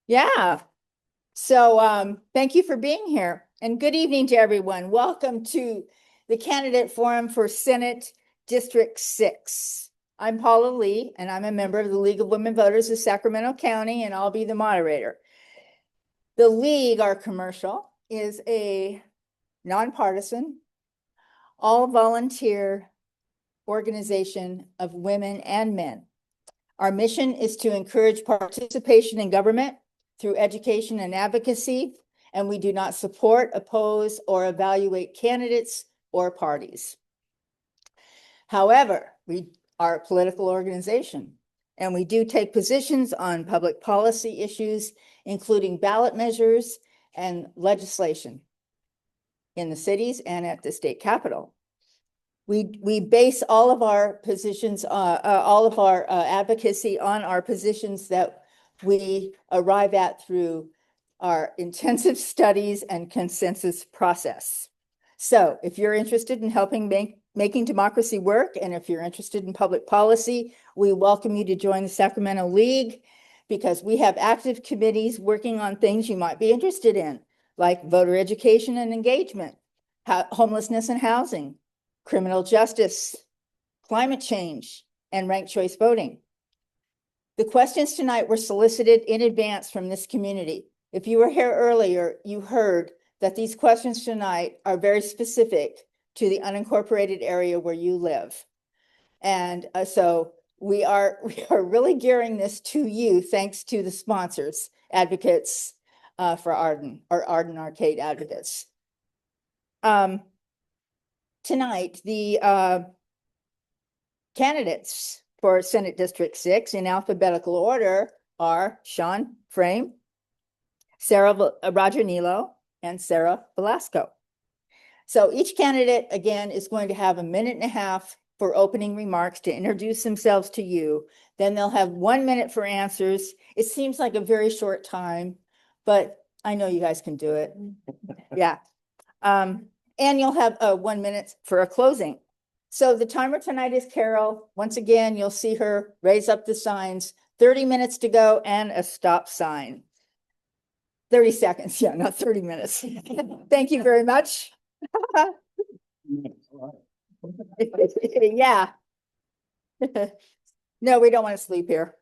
Yeah. So thank you for being here and good evening to everyone. Welcome to the Candidate Forum for Senate District 6. I'm Paula Lee, and I'm a member of the League of Women Voters of Sacramento County, and I'll be the moderator. The League, our commercial, is a nonpartisan, all-volunteer organization of women and men. Our mission is to encourage participation in government through education and advocacy, and we do not support, oppose, or evaluate candidates or parties. However, we are a political organization, and we do take positions on public policy issues, including ballot measures and legislation in the cities and at the state capitol. We base all of our positions, all of our advocacy on our positions that we arrive at through our intensive studies and consensus process. So if you're interested in helping making democracy work, and if you're interested in public policy, we welcome you to join the Sacramento League, because we have active committees working on things you might be interested in, like voter education and engagement, homelessness and housing, criminal justice, climate change, and ranked choice voting. The questions tonight were solicited in advance from this community. If you were here earlier, you heard that these questions tonight are very specific to the unincorporated area where you live. And so we are really gearing this to you, thanks to the sponsors, advocates for Arden, or Arden Arcade advocates. Tonight, the candidates for Senate District 6 in alphabetical order are Sean Frame, Roger Nilo, and Sarah Velasco. So each candidate, again, is going to have a minute and a half for opening remarks to introduce themselves to you. Then they'll have 1 minute for answers. It seems like a very short time, but I know you guys can do it. Yeah. And you'll have 1 minute for a closing. So the timer tonight is Carol. Once again, you'll see her raise up the signs. 30 minutes to go and a stop sign. 30 seconds, yeah, not 30 minutes. Thank you very much. Yeah. No, we don't want to sleep here.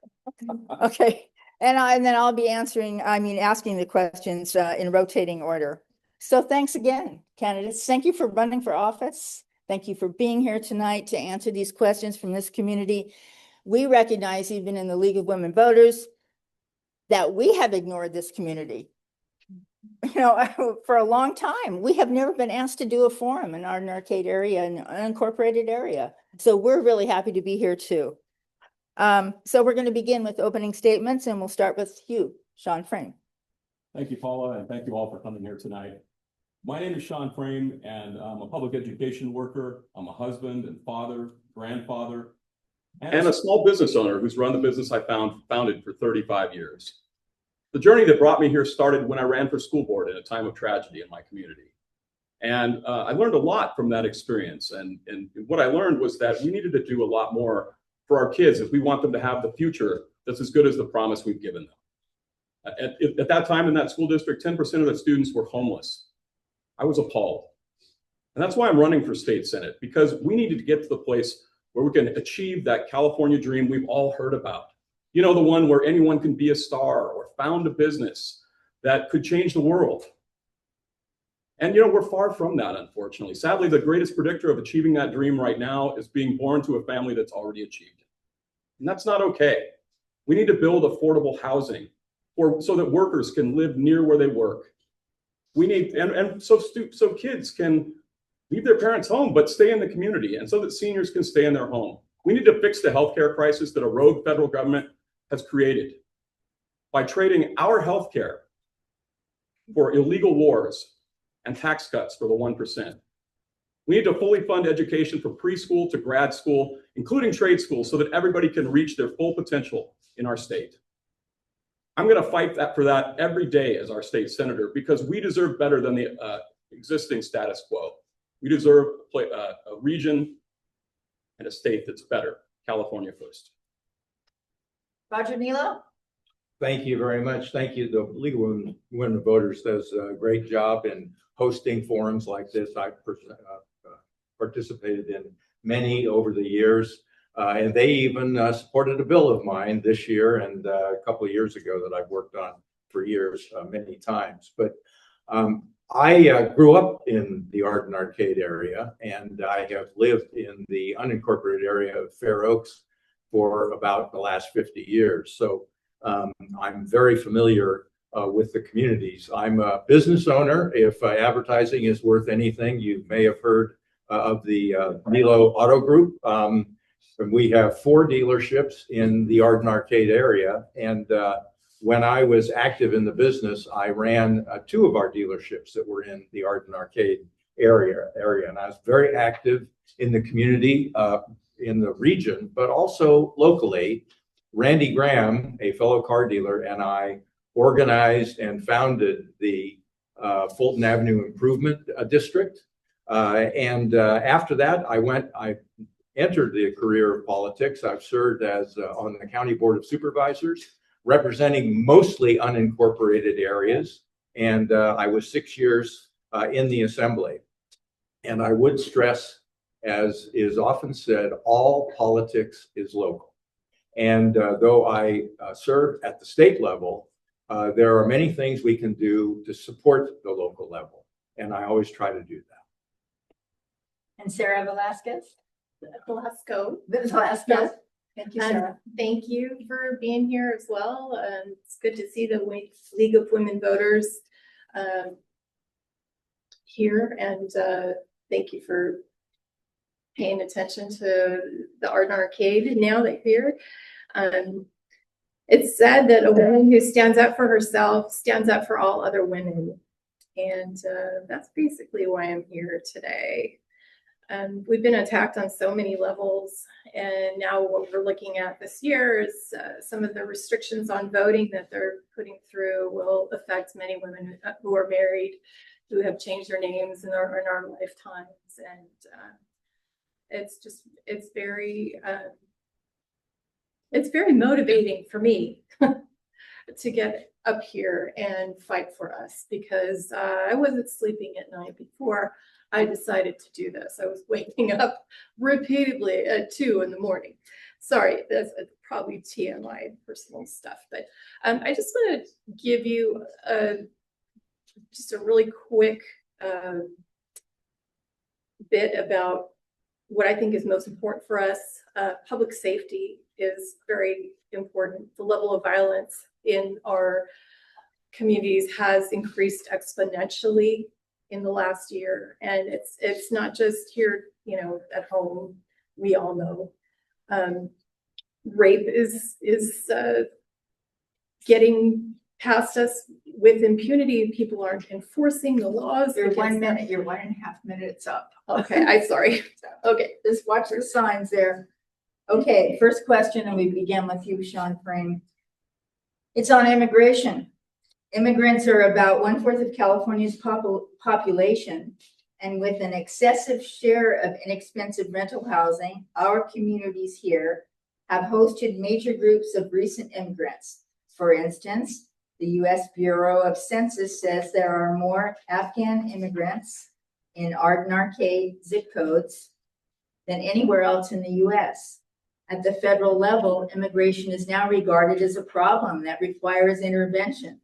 Okay. And then I'll be asking the questions in rotating order. So thanks again, candidates. Thank you for running for office. Thank you for being here tonight to answer these questions from this community. We recognize, even in the League of Women Voters, that we have ignored this community. You know, for a long time, we have never been asked to do a forum in our arcade area, an unincorporated area. So we're really happy to be here too. So we're going to begin with opening statements, and we'll start with you, Sean Frame. Thank you, Paula, and thank you all for coming here tonight. My name is Sean Frame, and I'm a public education worker. I'm a husband and father, grandfather, and a small business owner who's run the business I founded for 35 years. The journey that brought me here started when I ran for school board in a time of tragedy in my community. And I learned a lot from that experience. And what I learned was that we needed to do a lot more for our kids if we want them to have the future that's as good as the promise we've given them. At that time in that school district, 10% of the students were homeless. I was appalled. And that's why I'm running for state senate, because we needed to get to the place where we can achieve that California dream we've all heard about. You know, the one where anyone can be a star or found a business that could change the world. And, you know, we're far from that, unfortunately. Sadly, the greatest predictor of achieving that dream right now is being born to a family that's already achieved it. And that's not okay. We need to build affordable housing so that workers can live near where they work. We need, so kids can leave their parents' home, but stay in the community, and so that seniors can stay in their home. We need to fix the healthcare crisis that a rogue federal government has created by trading our healthcare for illegal wars and tax cuts for the 1%. We need to fully fund education from preschool to grad school, including trade schools, so that everybody can reach their full potential in our state. I'm going to fight for that every day as our state senator, because we deserve better than the existing status quo. We deserve a region and a state that's better. California first. Roger Nilo? Thank you very much. Thank you. The League of Women Voters does a great job in hosting forums like this. I've participated in many over the years, and they even supported a bill of mine this year and a couple of years ago that I've worked on for years, many times. But I grew up in the Arden Arcade area, and I have lived in the unincorporated area of Fair Oaks for about the last 50 years. So I'm very familiar with the communities. I'm a business owner. If advertising is worth anything, you may have heard of the Milo Auto Group. And we have 4 dealerships in the Arden Arcade area. And when I was active in the business, I ran 2 of our dealerships that were in the Arden Arcade area. And I was very active in the community, in the region, but also locally. Randy Graham, a fellow car dealer, and I organized and founded the Fulton Avenue Improvement District. And after that, I entered the career of politics. I've served as on the County Board of Supervisors, representing mostly unincorporated areas. And I was 6 years in the Assembly. And I would stress, as is often said, all politics is local. And though I serve at the state level, there are many things we can do to support the local level. And I always try to do that. And Sarah Velasquez? Velasco. Velasquez. Thank you, Sarah. Thank you for being here as well. It's good to see the League of Women Voters here, and thank you for paying attention to the Arden Arcade now that you're here. It's sad that a woman who stands up for herself stands up for all other women, and that's basically why I'm here today. We've been attacked on so many levels, and now what we're looking at this year is some of the restrictions on voting that they're putting through will affect many women who are married, who have changed their names in our lifetimes, and it's very motivating for me to get up here and fight for us, because I wasn't sleeping at night before I decided to do this. I was waking up repeatedly at 2 in the morning. Sorry, that's probably TMI personal stuff, but I just want to give you just a really quick bit about what I think is most important for us. Public safety is very important. The level of violence in our communities has increased exponentially in the last year, and it's not just here, at home. We all know rape is getting past us with impunity, and people aren't enforcing the laws. You're 1 minute, you're 1.5 minutes up. Okay, I'm sorry. Okay, Just watch the signs there. Okay, first question, and we begin with you, Sean Frame. It's on immigration. Immigrants are about 1/4 of California's population, and with an excessive share of inexpensive rental housing, our communities here have hosted major groups of recent immigrants. For instance, the U.S. Bureau of Census says there are more Afghan immigrants in Arden Arcade zip codes than anywhere else in the U.S. At the federal level, immigration is now regarded as a problem that requires intervention.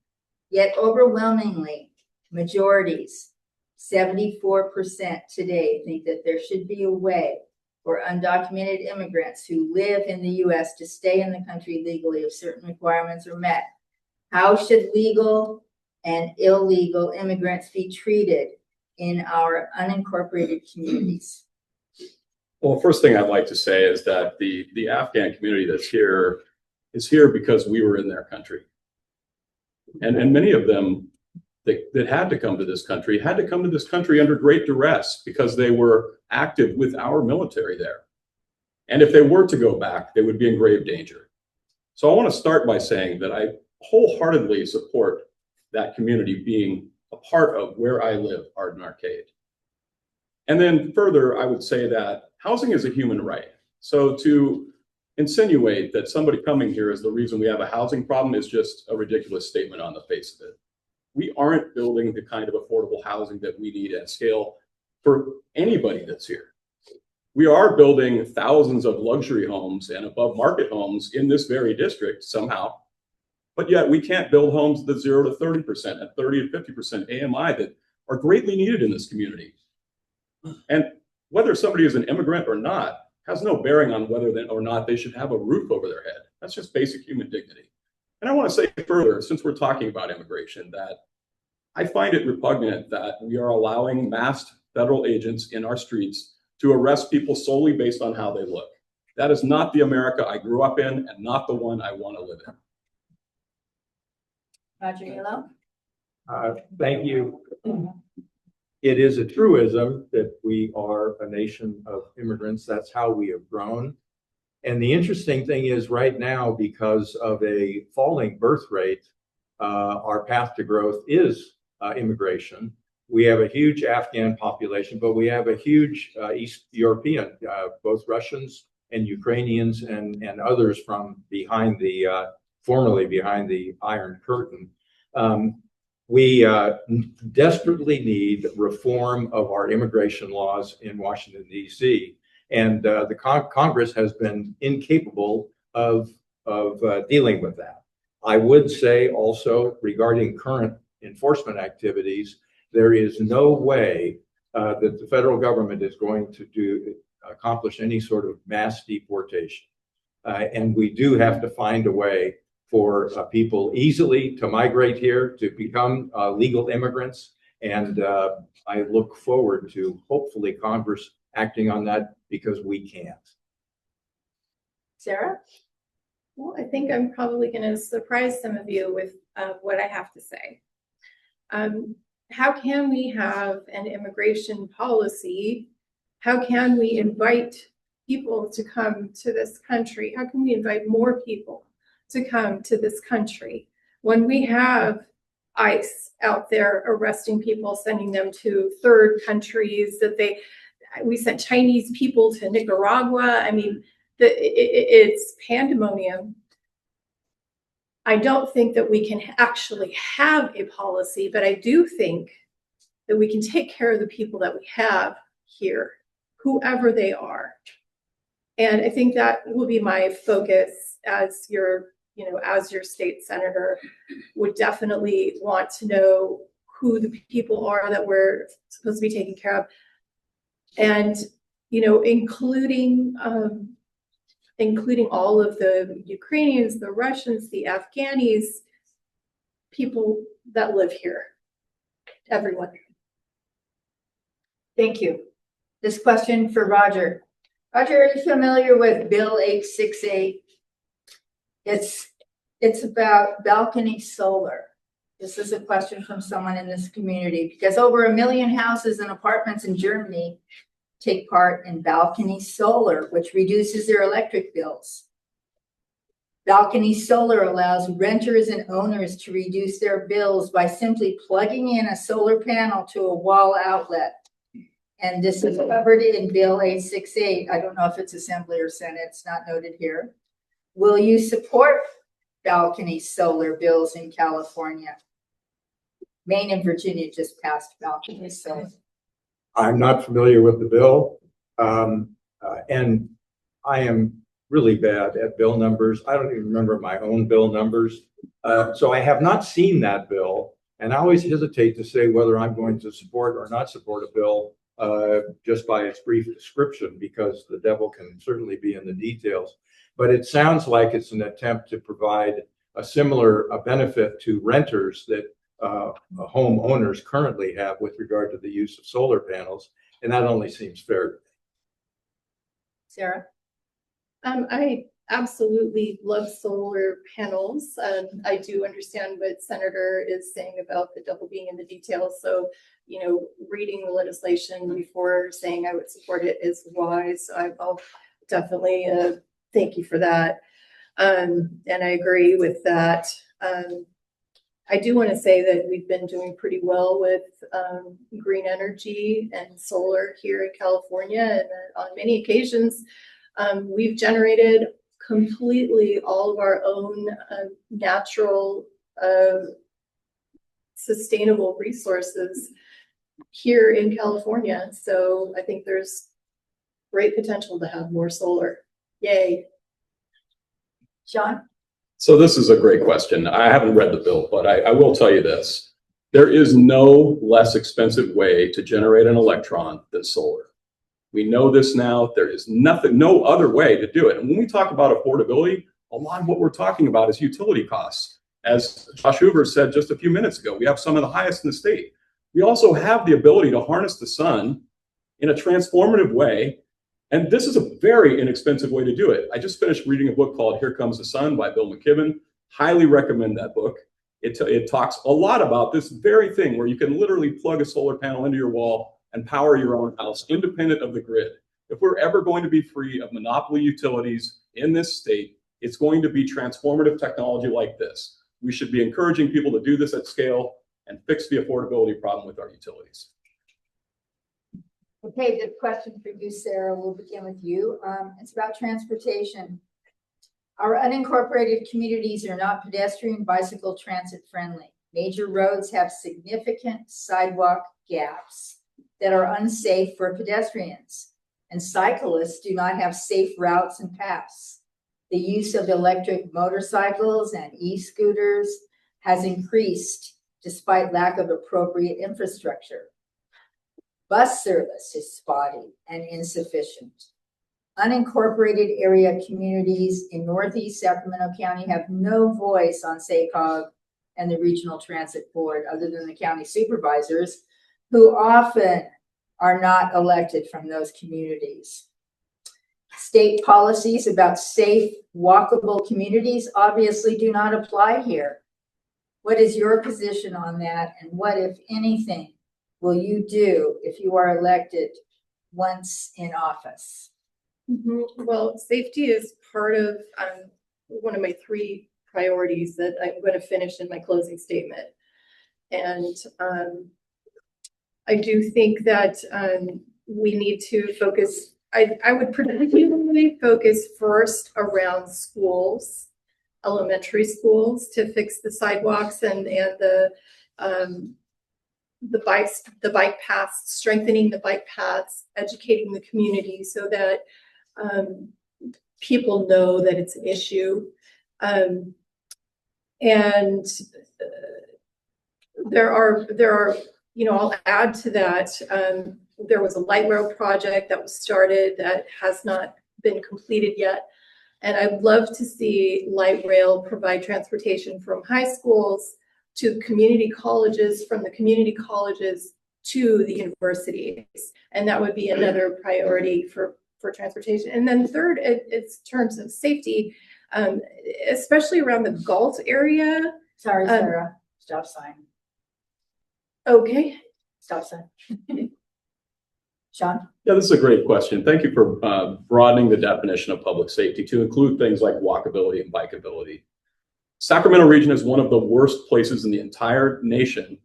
Yet overwhelmingly, majorities, 74% today, think that there should be a way for undocumented immigrants who live in the U.S. to stay in the country legally if certain requirements are met. How should legal and illegal immigrants be treated in our unincorporated communities? Well, first thing I'd like to say is that the Afghan community that's here is here because we were in their country. And many of them that had to come to this country had to come to this country under great duress because they were active with our military there. And if they were to go back, they would be in grave danger. So I want to start by saying that I wholeheartedly support that community being a part of where I live, Arden Arcade. And then further, I would say that housing is a human right. So to insinuate that somebody coming here is the reason we have a housing problem is just a ridiculous statement on the face of it. We aren't building the kind of affordable housing that we need at scale for anybody that's here. We are building thousands of luxury homes and above market homes in this very district somehow, but yet we can't build homes that 0 to 30% and 30 to 50% AMI that are greatly needed in this community. And whether somebody is an immigrant or not has no bearing on whether or not they should have a roof over their head. That's just basic human dignity. And I want to say further, since we're talking about immigration, that I find it repugnant that we are allowing masked federal agents in our streets to arrest people solely based on how they look. That is not the America I grew up in and not the one I want to live in. Roger Yellow? Thank you. It is a truism that we are a nation of immigrants. That's how we have grown. And the interesting thing is right now, because of a falling birth rate, our path to growth is immigration. We have a huge Afghan population, but we have a huge East European, both Russians and Ukrainians and others from behind the, formerly behind the Iron Curtain. We desperately need reform of our immigration laws in Washington, D.C. And the Congress has been incapable of dealing with that. I would say also regarding current enforcement activities, there is no way that the federal government is going to accomplish any sort of mass deportation. And we do have to find a way for people easily to migrate here, to become legal immigrants. And I look forward to hopefully Congress acting on that because we can't. Sarah? Well, I think I'm probably going to surprise some of you with what I have to say. How can we have an immigration policy? How can we invite people to come to this country? How can we invite more people to come to this country when we have ICE out there arresting people, sending them to third countries, we sent Chinese people to Nicaragua. I mean, it's pandemonium. I don't think that we can actually have a policy, but I do think that we can take care of the people that we have here, whoever they are. And I think that will be my focus as your state senator. Would definitely want to know who the people are that we're supposed to be taking care of. And, including all of the Ukrainians, the Russians, the Afghanis, people that live here, everyone. Thank you. This question for Roger. Roger, are you familiar with Bill 868? It's about balcony solar. This is a question from someone in this community because over 1 million houses and apartments in Germany take part in balcony solar, which reduces their electric bills. Balcony solar allows renters and owners to reduce their bills by simply plugging in a solar panel to a wall outlet. And this is covered in Bill 868. I don't know if it's Assembly or Senate. It's not noted here. Will you support balcony solar bills in California? Maine and Virginia just passed balcony solar. I'm not familiar with the bill, and I am really bad at bill numbers. I don't even remember my own bill numbers. So I have not seen that bill, and I always hesitate to say whether I'm going to support or not support a bill just by its brief description, because the devil can certainly be in the details. But it sounds like it's an attempt to provide a similar benefit to renters that homeowners currently have with regard to the use of solar panels, and that only seems fair to me. Sarah? I absolutely love solar panels. I do understand what Senator is saying about the devil being in the details. So, reading the legislation before saying I would support it is wise. So I'll definitely thank you for that. And I agree with that. I do want to say that we've been doing pretty well with green energy and solar here in California. And on many occasions, we've generated completely all of our own natural sustainable resources here in California. So I think there's great potential to have more solar. Yay. John? So this is a great question. I haven't read the bill, but I will tell you this. There is no less expensive way to generate an electron than solar. We know this now. There is no other way to do it. And when we talk about affordability, a lot of what we're talking about is utility costs. As Josh Hoover said just a few minutes ago, we have some of the highest in the state. We also have the ability to harness the sun in a transformative way. And this is a very inexpensive way to do it. I just finished reading a book called Here Comes the Sun by Bill McKibben. Highly recommend that book. It talks a lot about this very thing where you can literally plug a solar panel into your wall and power your own house independent of the grid. If we're ever going to be free of monopoly utilities in this state, it's going to be transformative technology like this. We should be encouraging people to do this at scale and fix the affordability problem with our utilities. Okay, the question for you, Sarah, we'll begin with you. It's about transportation. Our unincorporated communities are not pedestrian bicycle transit friendly. Major roads have significant sidewalk gaps that are unsafe for pedestrians, and cyclists do not have safe routes and paths. The use of electric motorcycles and e-scooters has increased despite lack of appropriate infrastructure. Bus service is spotty and insufficient. Unincorporated area communities in Northeast Sacramento County have no voice on SACOG and the Regional Transit Board other than the county supervisors, who often are not elected from those communities. State policies about safe, walkable communities obviously do not apply here. What is your position on that, and what, if anything, will you do if you are elected once in office? Well, safety is part of one of my 3 priorities that I'm going to finish in my closing statement. And I do think that we need to focus, I would particularly focus first around schools, elementary schools, to fix the sidewalks and the bike paths, strengthening the bike paths, educating the community so that people know that it's an issue. And there are, I'll add to that. There was a light rail project that was started that has not been completed yet. And I'd love to see light rail provide transportation from high schools to community colleges, from the community colleges to the universities. And that would be another priority for transportation. And then third, it's terms of safety, especially around the Galt area. Sorry, Sarah, stop sign. Okay. Stop sign. Sean? Yeah, this is a great question. Thank you for broadening the definition of public safety to include things like walkability and bikeability. Sacramento region is one of the worst places in the entire nation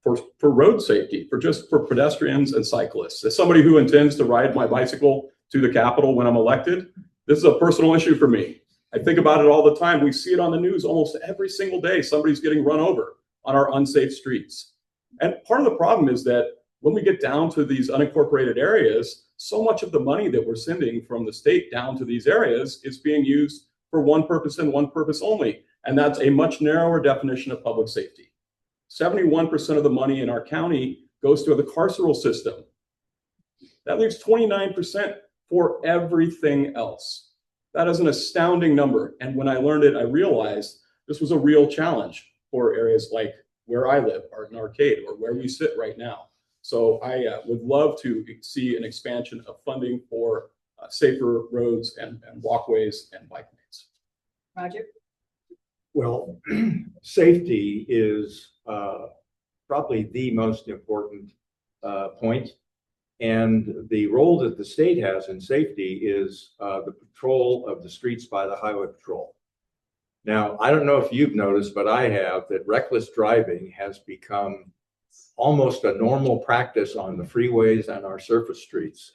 for road safety, for pedestrians and cyclists. As somebody who intends to ride my bicycle to the Capitol when I'm elected, this is a personal issue for me. I think about it all the time. We see it on the news almost every single day. Somebody's getting run over on our unsafe streets. And part of the problem is that when we get down to these unincorporated areas, so much of the money that we're sending from the state down to these areas is being used for one purpose and one purpose only. And that's a much narrower definition of public safety. 71% of the money in our county goes to the carceral system. That leaves 29% for everything else. That is an astounding number. And when I learned it, I realized this was a real challenge for areas like where I live, or in Arcade, or where we sit right now. So I would love to see an expansion of funding for safer roads and walkways and bike lanes. Roger? Well, safety is probably the most important point. And the role that the state has in safety is the patrol of the streets by the Highway Patrol. Now, I don't know if you've noticed, but I have, that reckless driving has become almost a normal practice on the freeways and our surface streets.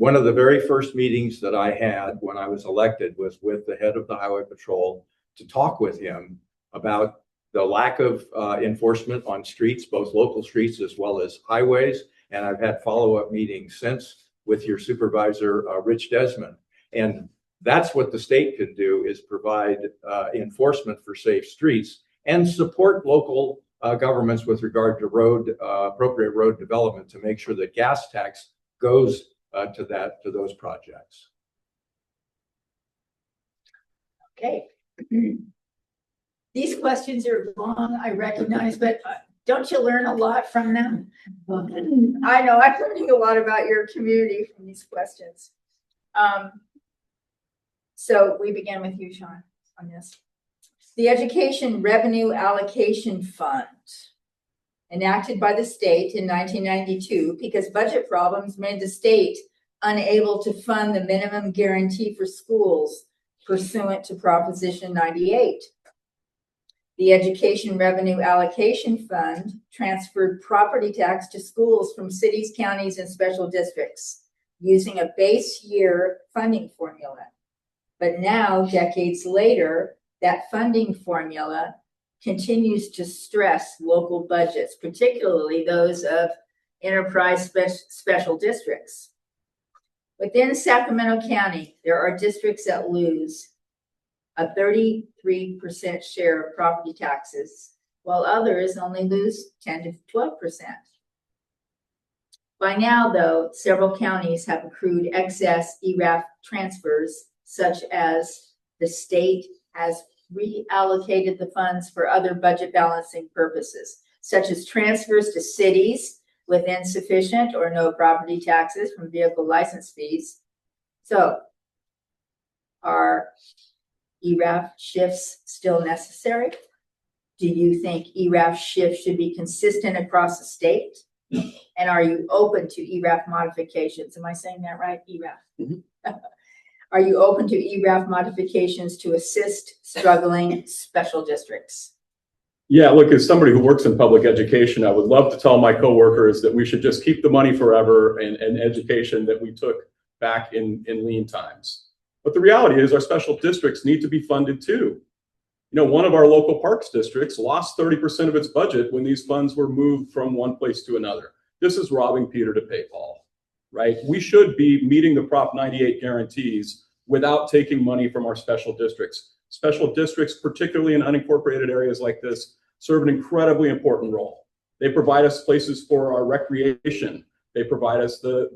One of the very first meetings that I had when I was elected was with the head of the Highway Patrol to talk with him about the lack of enforcement on streets, both local streets as well as highways. And I've had follow-up meetings since with your supervisor, Rich Desmond. And that's what the state could do, is provide enforcement for safe streets and support local governments with regard to appropriate road development to make sure that gas tax goes to those projects. Okay. These questions are long, I recognize, but don't you learn a lot from them? I know I'm learning a lot about your community from these questions. So we begin with you, Sean, on this. The Education Revenue Allocation Fund, enacted by the state in 1992 because budget problems made the state unable to fund the minimum guarantee for schools pursuant to Proposition 98. The Education Revenue Allocation Fund transferred property tax to schools from cities, counties, and special districts using a base year funding formula. But now, decades later, that funding formula continues to stress local budgets, particularly those of enterprise special districts. Within Sacramento County, there are districts that lose a 33% share of property taxes, while others only lose 10 to 12%. By now, though, several counties have accrued excess ERAF transfers, such as the state has reallocated the funds for other budget balancing purposes, such as transfers to cities with insufficient or no property taxes from vehicle license fees. So, are ERAF shifts still necessary? Do you think ERAF shifts should be consistent across the state? And are you open to ERAF modifications? Am I saying that right? ERAF. Mm-hmm. Are you open to ERAF modifications to assist struggling special districts? Yeah, look, as somebody who works in public education, I would love to tell my coworkers that we should just keep the money forever and education that we took back in lean times. But the reality is our special districts need to be funded too. You know, one of our local parks districts lost 30% of its budget when these funds were moved from one place to another. This is robbing Peter to pay Paul, right? We should be meeting the Prop 98 guarantees without taking money from our special districts. Special districts, particularly in unincorporated areas like this, serve an incredibly important role. They provide us places for our recreation. They provide us the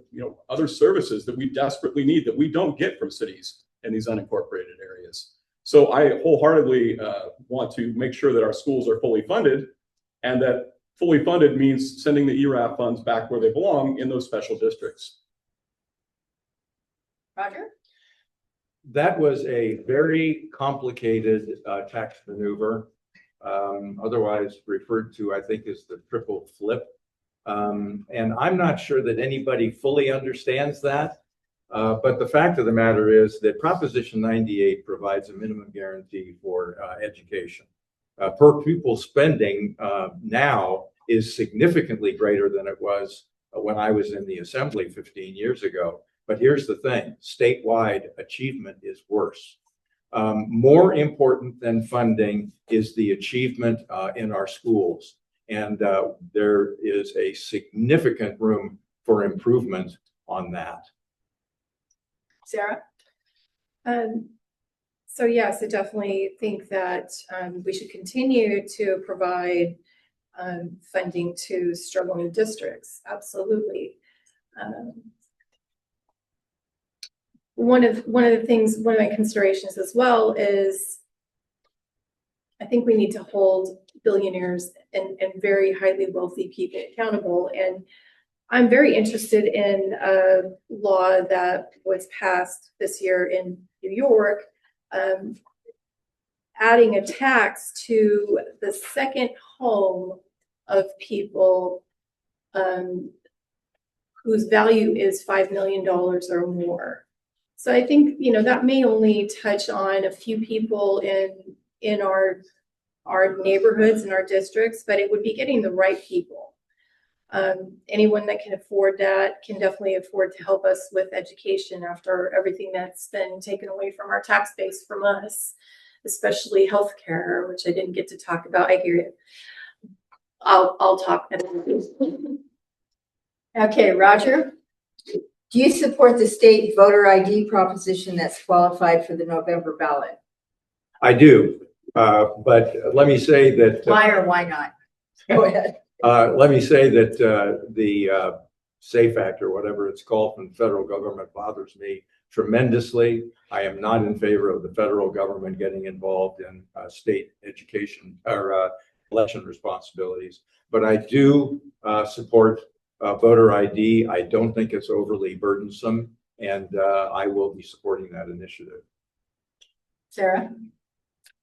other services that we desperately need that we don't get from cities and these unincorporated areas. So I wholeheartedly want to make sure that our schools are fully funded, and that fully funded means sending the ERAF funds back where they belong in those special districts. Roger? That was a very complicated tax maneuver, otherwise referred to, I think, as the triple flip. And I'm not sure that anybody fully understands that. But the fact of the matter is that Proposition 98 provides a minimum guarantee for education. Per pupil spending now is significantly greater than it was when I was in the assembly 15 years ago. But here's the thing, statewide achievement is worse. More important than funding is the achievement in our schools. And there is a significant room for improvement on that. Sarah? So yes, I definitely think that we should continue to provide funding to struggling districts. Absolutely. One of my considerations as well is I think we need to hold billionaires and very highly wealthy people accountable. And I'm very interested in a law that was passed this year in New York, adding a tax to the second home of people whose value is $5 million or more. So I think, that may only touch on a few people in our neighborhoods and our districts, but it would be getting the right people. Anyone that can afford that can definitely afford to help us with education after everything that's been taken away from our tax base from us, especially healthcare, which I didn't get to talk about. I hear it. I'll talk. Okay, Roger, do you support the state voter ID proposition that's qualified for the November ballot? I do, but let me say that. Why or why not? Go ahead. Let me say that the SAFE Act, or whatever it's called from the federal government, bothers me tremendously. I am not in favor of the federal government getting involved in state education or election responsibilities, but I do support voter ID. I don't think it's overly burdensome, and I will be supporting that initiative. Sarah,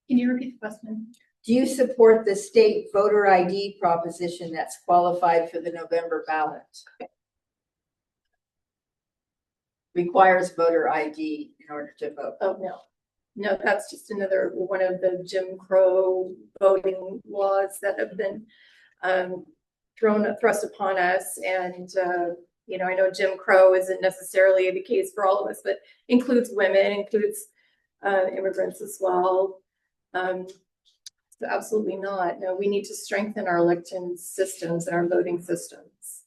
Can you repeat the question? do you support the state voter ID proposition that's qualified for the November ballot? Requires voter ID in order to vote. Oh, no, that's just another one of the Jim Crow voting laws that have been thrust upon us. And, I know Jim Crow isn't necessarily the case for all of us, but includes women, includes immigrants as well. So absolutely not. No, we need to strengthen our election systems and our voting systems.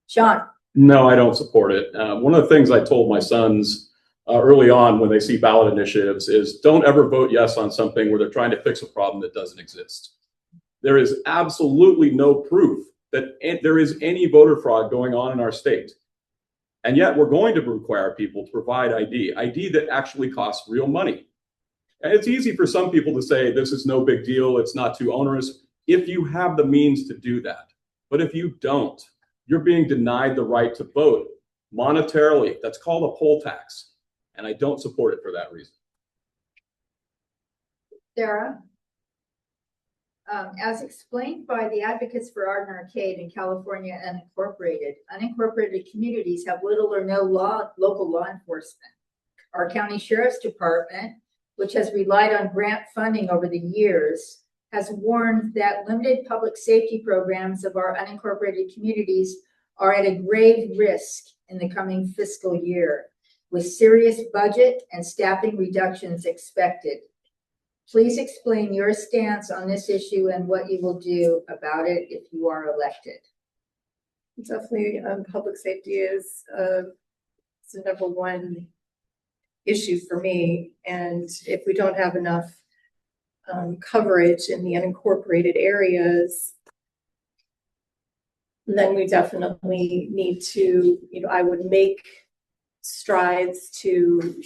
Sean? No, I don't support it. One of the things I told my sons early on when they see ballot initiatives is don't ever vote yes on something where they're trying to fix a problem that doesn't exist. There is absolutely no proof that there is any voter fraud going on in our state. And yet we're going to require people to provide ID that actually costs real money. And it's easy for some people to say, this is no big deal, it's not too onerous, if you have the means to do that. But if you don't, you're being denied the right to vote monetarily. That's called a poll tax. And I don't support it for that reason. Sarah? As explained by the Advocates for Art and Arcade in California unincorporated communities have little or no local law enforcement. Our county sheriff's department, which has relied on grant funding over the years, has warned that limited public safety programs of our unincorporated communities are at a grave risk in the coming fiscal year, with serious budget and staffing reductions expected. Please explain your stance on this issue and what you will do about it if you are elected. Definitely, public safety is the number one issue for me. And if we don't have enough coverage in the unincorporated areas, then we definitely need to, I would make strides to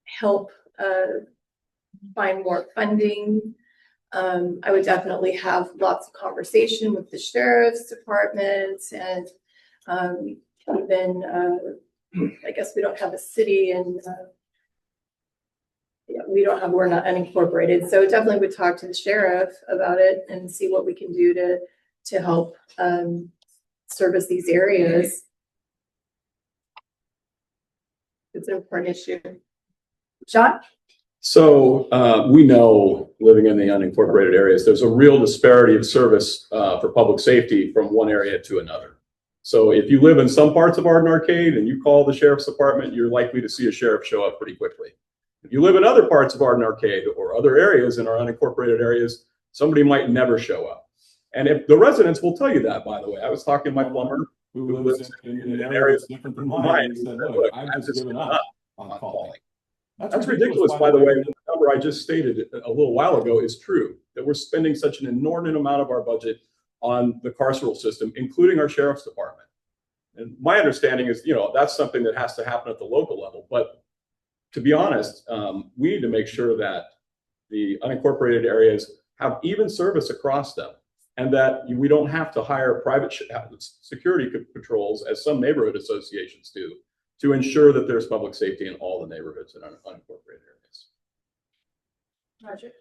help find more funding. I would definitely have lots of conversation with the sheriff's department, and even I guess we don't have a city, and we're not unincorporated, so definitely would talk to the sheriff about it and see what we can do to help service these areas. It's an important issue. John? So we know, living in the unincorporated areas, there's a real disparity of service for public safety from one area to another. So if you live in some parts of Arden Arcade and you call the sheriff's department, you're likely to see a sheriff show up pretty quickly. If you live in other parts of Arden Arcade or other areas in our unincorporated areas, somebody might never show up. And if the residents will tell you that, by the way. I was talking to my plumber who lives in an area that's different from mine. He said, look, I've just given up on calling. That's ridiculous, by the way. The number I just stated a little while ago is true, that we're spending such an inordinate amount of our budget on the carceral system, including our sheriff's department. And my understanding is, that's something that has to happen at the local level. But to be honest, we need to make sure that the unincorporated areas have even service across them, and that we don't have to hire private security patrols, as some neighborhood associations do, to ensure that there's public safety in all the neighborhoods in unincorporated areas. Roger.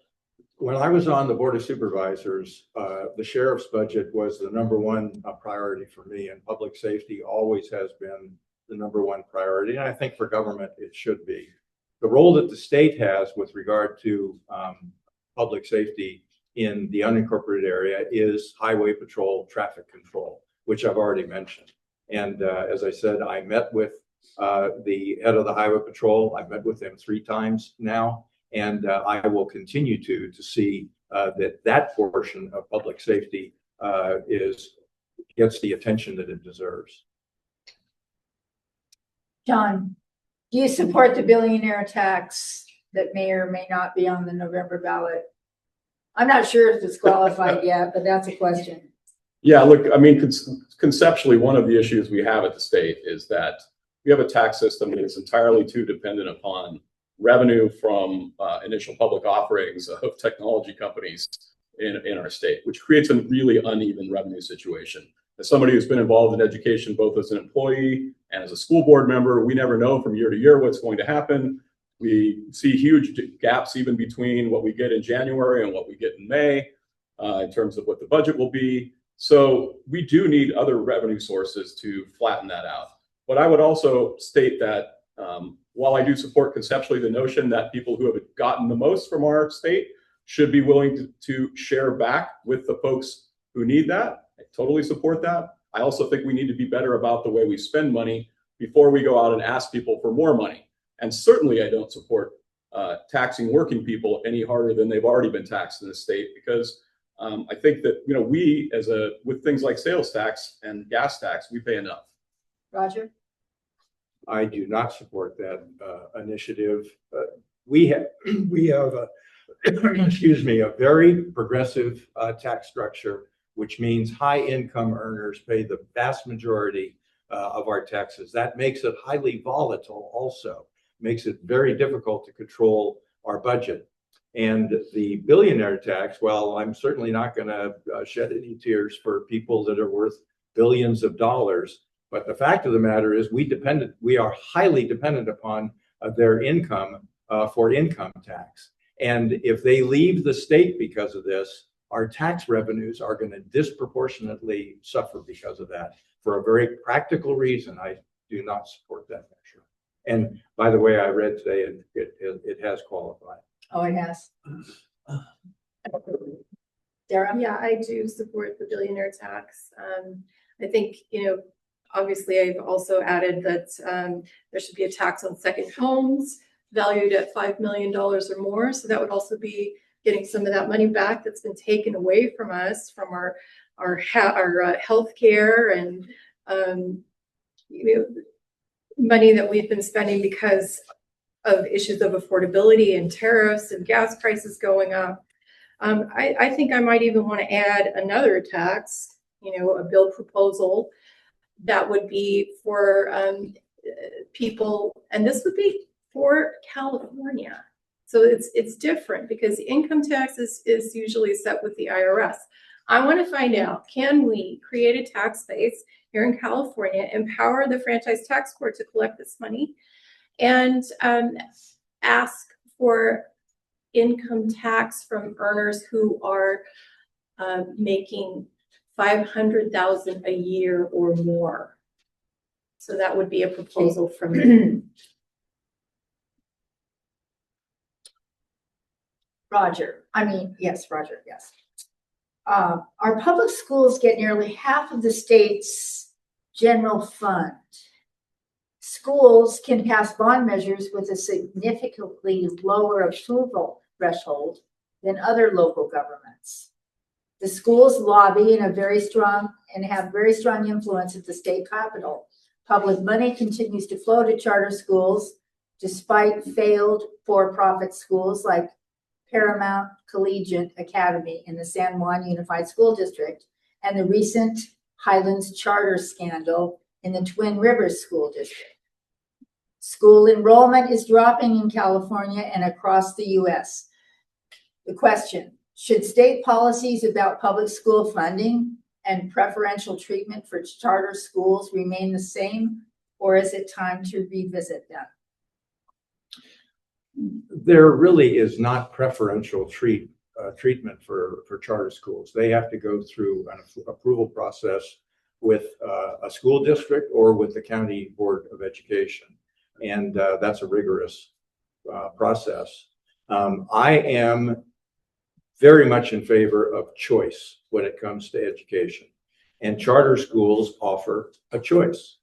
When I was on the Board of Supervisors, the sheriff's budget was the number one priority for me, and public safety always has been the number one priority. And I think for government, it should be. The role that the state has with regard to public safety in the unincorporated area is highway patrol traffic control, which I've already mentioned. And as I said, I met with the head of the highway patrol. I've met with him 3 times now, and I will continue to see that portion of public safety gets the attention that it deserves. John, do you support the billionaire tax that may or may not be on the November ballot? I'm not sure if it's qualified yet, but that's a question. Yeah, look, I mean, conceptually, one of the issues we have at the state is that we have a tax system that is entirely too dependent upon revenue from initial public offerings of technology companies in our state, which creates a really uneven revenue situation. As somebody who's been involved in education, both as an employee and as a school board member, we never know from year to year what's going to happen. We see huge gaps even between what we get in January and what we get in May in terms of what the budget will be. So we do need other revenue sources to flatten that out. But I would also state that while I do support conceptually the notion that people who have gotten the most from our state should be willing to share back with the folks who need that, I totally support that. I also think we need to be better about the way we spend money before we go out and ask people for more money. And certainly I don't support taxing working people any harder than they've already been taxed in the state, because I think that, you know, we with things like sales tax and gas tax, we pay enough. Roger? I do not support that initiative. We have excuse me, a very progressive tax structure, which means high income earners pay the vast majority of our taxes. That makes it highly volatile also, makes it very difficult to control our budget. And the billionaire tax, well, I'm certainly not going to shed any tears for people that are worth billions of dollars. But the fact of the matter is we are highly dependent upon their income for income tax. And if they leave the state because of this, our tax revenues are going to disproportionately suffer because of that. For a very practical reason, I do not support that measure. And by the way, I read today and it has qualified. Oh, it has. Sarah? Yeah, I do support the billionaire tax. I think, obviously I've also added that there should be a tax on second homes valued at $5 million or more. So that would also be getting some of that money back that's been taken away from us, from our health care and money that we've been spending because of issues of affordability and tariffs and gas prices going up. I think I might even want to add another tax, a bill proposal that would be for people, and this would be for California. So it's different because income tax is usually set with the IRS. I want to find out, can we create a tax base here in California, empower the franchise tax court to collect this money, and ask for income tax from earners who are making $500,000 a year or more. So that would be a proposal from me. Roger. Yes, Roger, yes. Our public schools get nearly half of the state's general fund. Schools can pass bond measures with a significantly lower approval threshold than other local governments. The schools lobby and have very strong influence at the state capitol. Public money continues to flow to charter schools despite failed for-profit schools like Paramount Collegiate Academy in the San Juan Unified School District and the recent Highlands Charter scandal in the Twin Rivers School District. School enrollment is dropping in California and across the U.S. The question, should state policies about public school funding and preferential treatment for charter schools remain the same, or is it time to revisit them? There really is not preferential treatment for charter schools. They have to go through an approval process with a school district or with the county board of education. And that's a rigorous process. I am very much in favor of choice when it comes to education. And charter schools offer a choice.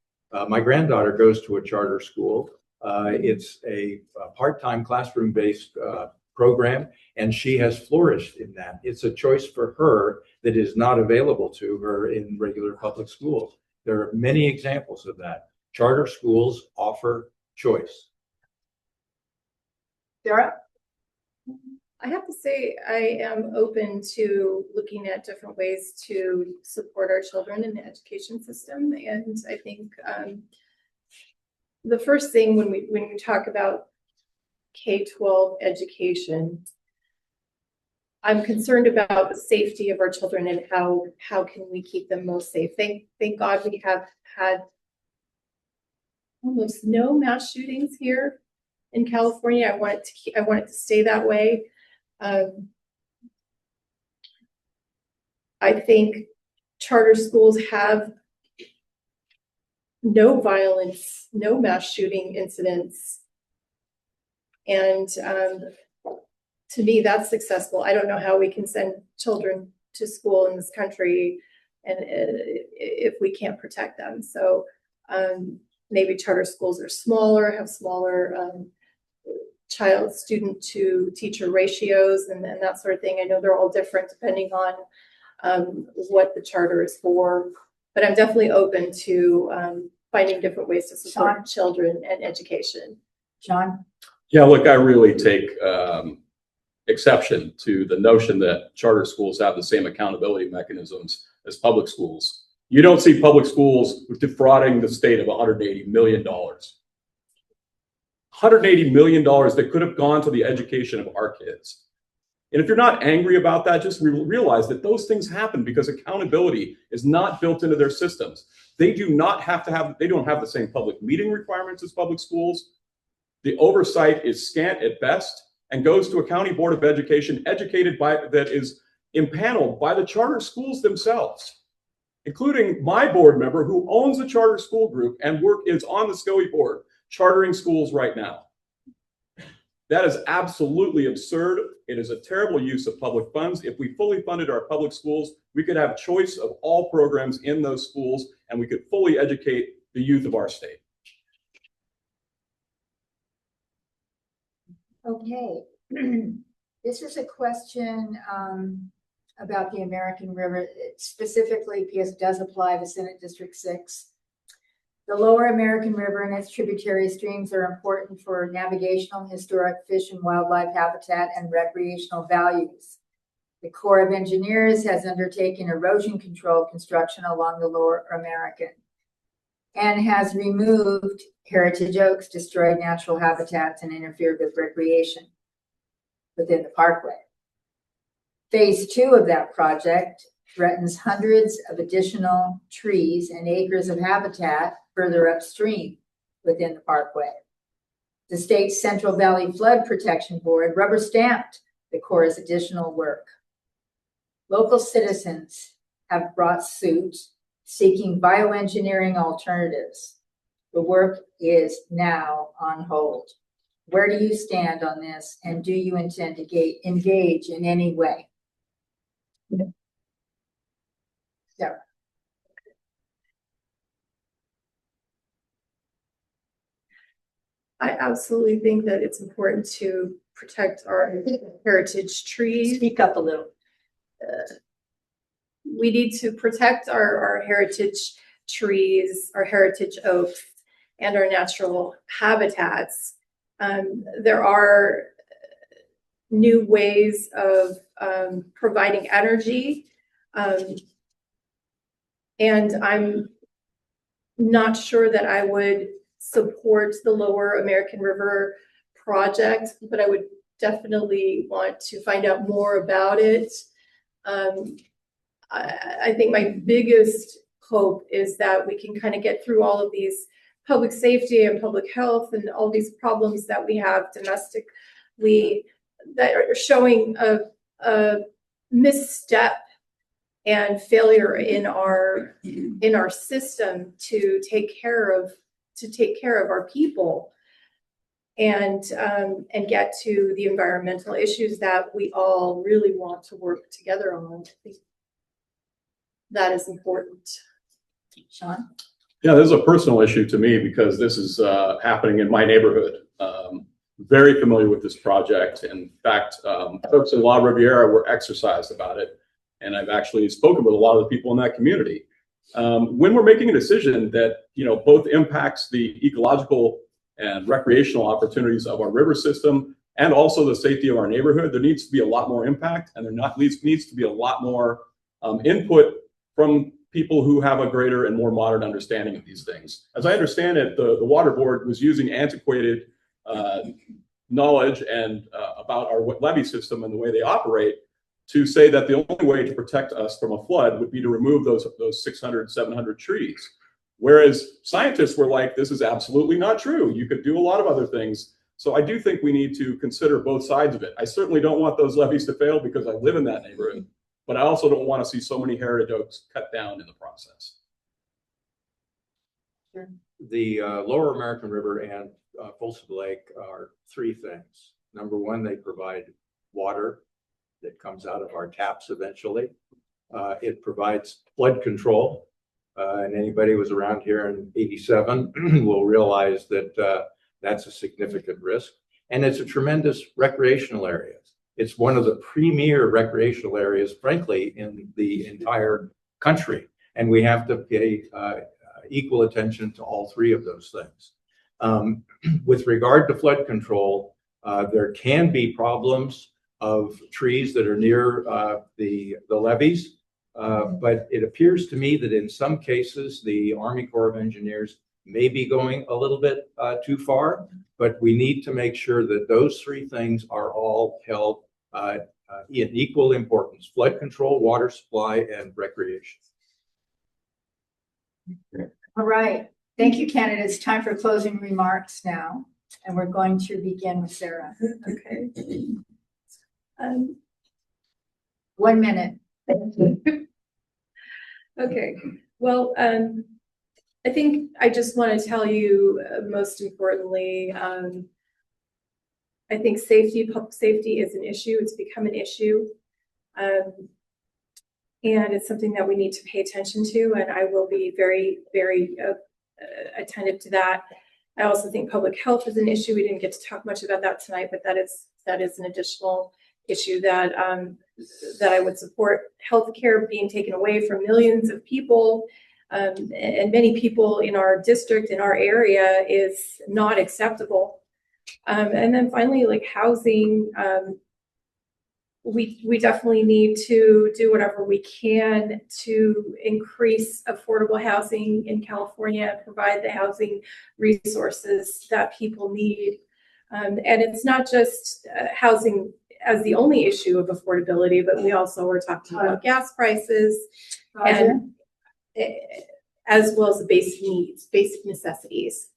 My granddaughter goes to a charter school. It's a part-time classroom-based program, and she has flourished in that. It's a choice for her that is not available to her in regular public schools. There are many examples of that. Charter schools offer choice. Sarah? I have to say, I am open to looking at different ways to support our children in the education system. And I think the first thing when we talk about K-12 education, I'm concerned about the safety of our children and how can we keep them most safe. Thank God we have had almost no mass shootings here in California. I want it to stay that way. I think charter schools have no violence, no mass shooting incidents. And to me, that's successful. I don't know how we can send children to school in this country and if we can't protect them. So maybe charter schools are smaller, have smaller student to teacher ratios and that sort of thing. I know they're all different depending on what the charter is for, but I'm definitely open to finding different ways to support children and education. John? Yeah, look, I really take exception to the notion that charter schools have the same accountability mechanisms as public schools. You don't see public schools defrauding the state of $180 million. $180 million that could have gone to the education of our kids. And if you're not angry about that, just realize that those things happen because accountability is not built into their systems. They don't have the same public meeting requirements as public schools. The oversight is scant at best and goes to a county board of education that is impaneled by the charter schools themselves, including my board member who owns a charter school group and is on the SCOE board chartering schools right now. That is absolutely absurd. It is a terrible use of public funds. If we fully funded our public schools, we could have choice of all programs in those schools, and we could fully educate the youth of our state. Okay, this is a question about the American River, specifically because it does apply to Senate District 6. The lower American River and its tributary streams are important for navigational, historic fish and wildlife habitat and recreational values. The Corps of Engineers has undertaken erosion control construction along the lower American and has removed heritage oaks, destroyed natural habitats, and interfered with recreation within the parkway. Phase 2 of that project threatens hundreds of additional trees and acres of habitat further upstream within the parkway. The state's Central Valley Flood Protection Board rubber stamped the Corps' additional work. Local citizens have brought suit seeking bioengineering alternatives. The work is now on hold. Where do you stand on this, and do you intend to engage in any way? Sarah. I absolutely think that it's important to protect our heritage trees. Speak up a little. We need to protect our heritage trees, our heritage oaks, and our natural habitats. There are new ways of providing energy, and I'm not sure that I would support the Lower American River project, but I would definitely want to find out more about it. I think my biggest hope is that we can kind of get through all of these public safety and public health and all these problems that we have domestically that are showing a misstep and failure in our system to take care of our people. and get to the environmental issues that we all really want to work together on. I think that is important. Sean? Yeah, this is a personal issue to me because this is happening in my neighborhood. Very familiar with this project. In fact, folks in La Riviera were exercised about it, and I've actually spoken with a lot of the people in that community. When we're making a decision that both impacts the ecological and recreational opportunities of our river system and also the safety of our neighborhood, there needs to be a lot more impact, and there needs to be a lot more input from people who have a greater and more modern understanding of these things. As I understand it, the water board was using antiquated knowledge and about our levee system and the way they operate to say that the only way to protect us from a flood would be to remove those 600, 700 trees. Whereas scientists were like, this is absolutely not true. You could do a lot of other things. So I do think we need to consider both sides of it. I certainly don't want those levees to fail because I live in that neighborhood, but I also don't want to see so many heritage oaks cut down in the process. Sure. The Lower American River and Folsom Lake are three things. Number one, they provide water that comes out of our taps eventually. It provides flood control. And anybody who was around here in '87 will realize that that's a significant risk. And it's a tremendous recreational area. It's one of the premier recreational areas, frankly, in the entire country. And we have to pay equal attention to all three of those things. With regard to flood control, there can be problems of trees that are near the levees. But it appears to me that in some cases, the Army Corps of Engineers may be going a little bit too far, but we need to make sure that those three things are all held in equal importance: flood control, water supply, and recreation. All right. Thank you, candidates. Time for closing remarks now. And we're going to begin with Sarah. Okay. 1 minute. Okay. Well, I think I just want to tell you, most importantly, I think public safety is an issue. It's become an issue. And it's something that we need to pay attention to. And I will be very, very attentive to that. I also think public health is an issue. We didn't get to talk much about that tonight, but that is an additional issue that I would support. Healthcare being taken away from millions of people, and many people in our district, in our area, is not acceptable. And then finally, like housing, we definitely need to do whatever we can to increase affordable housing in California, provide the housing resources that people need. And it's not just housing as the only issue of affordability, but we also are talking about gas prices, and as well as the basic needs, basic necessities.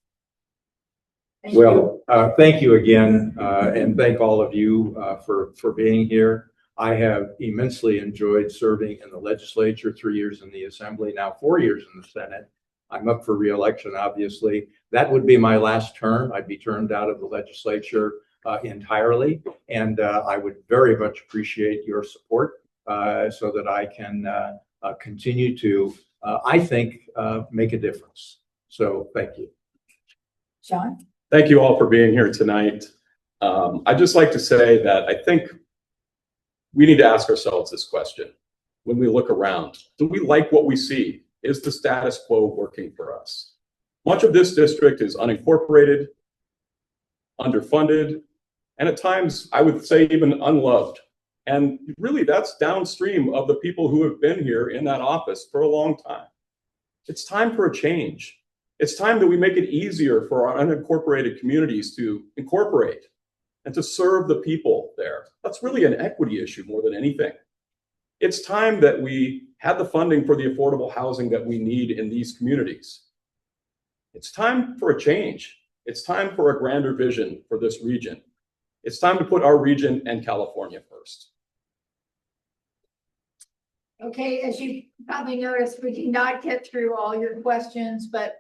Well, thank you again, and thank all of you for being here. I have immensely enjoyed serving in the legislature, 3 years in the assembly, now 4 years in the Senate. I'm up for re-election, obviously. That would be my last term. I'd be turned out of the legislature entirely, and I would very much appreciate your support so that I can continue to, I think, make a difference. So thank you. Sean? Thank you all for being here tonight. I'd just like to say that I think we need to ask ourselves this question. When we look around, do we like what we see? Is the status quo working for us? Much of this district is unincorporated, underfunded, and at times I would say even unloved. And really that's downstream of the people who have been here in that office for a long time. It's time for a change. It's time that we make it easier for our unincorporated communities to incorporate and to serve the people there. That's really an equity issue more than anything. It's time that we had the funding for the affordable housing that we need in these communities. It's time for a change. It's time for a grander vision for this region. It's time to put our region and California first. Okay, as you probably noticed, we did not get through all your questions, but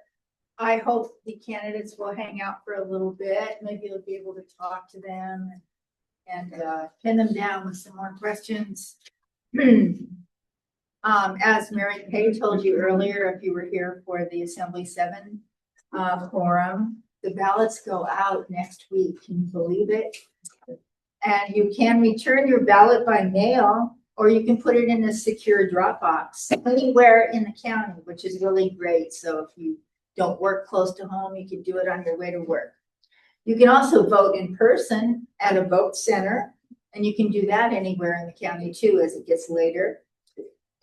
I hope the candidates will hang out for a little bit. Maybe you'll be able to talk to them and pin them down with some more questions. As Mary Kay told you earlier, if you were here for the Assembly 7 forum, the ballots go out next week. Can you believe it? And you can return your ballot by mail, or you can put it in a secure drop box anywhere in the county, which is really great. So if you don't work close to home, you can do it on your way to work. You can also vote in person at a vote center, and you can do that anywhere in the county too as it gets later.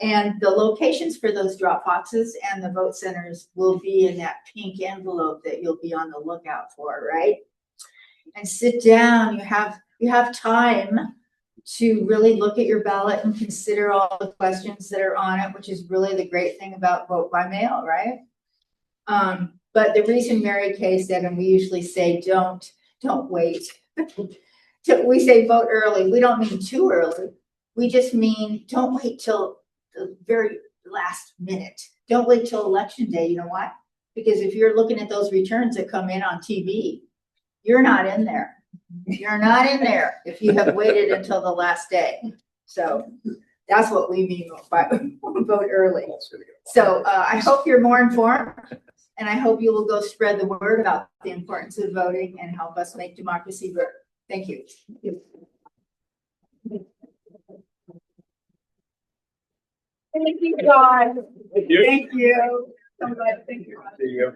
And the locations for those drop boxes and the vote centers will be in that pink envelope that you'll be on the lookout for, right? And sit down, you have time to really look at your ballot and consider all the questions that are on it, which is really the great thing about vote by mail, right? But the reason Mary Kay said, and we usually say, don't wait. We say vote early. We don't mean too early. We just mean don't wait till the very last minute. Don't wait till election day. You know why? Because if you're looking at those returns that come in on TV, you're not in there. You're not in there if you have waited until the last day. So that's what we mean by vote early. So I hope you're more informed, and I hope you will go spread the word about the importance of voting and help us make democracy work. Thank you. Thank you, God. Thank you. Thank you. So much. Thank you. See you.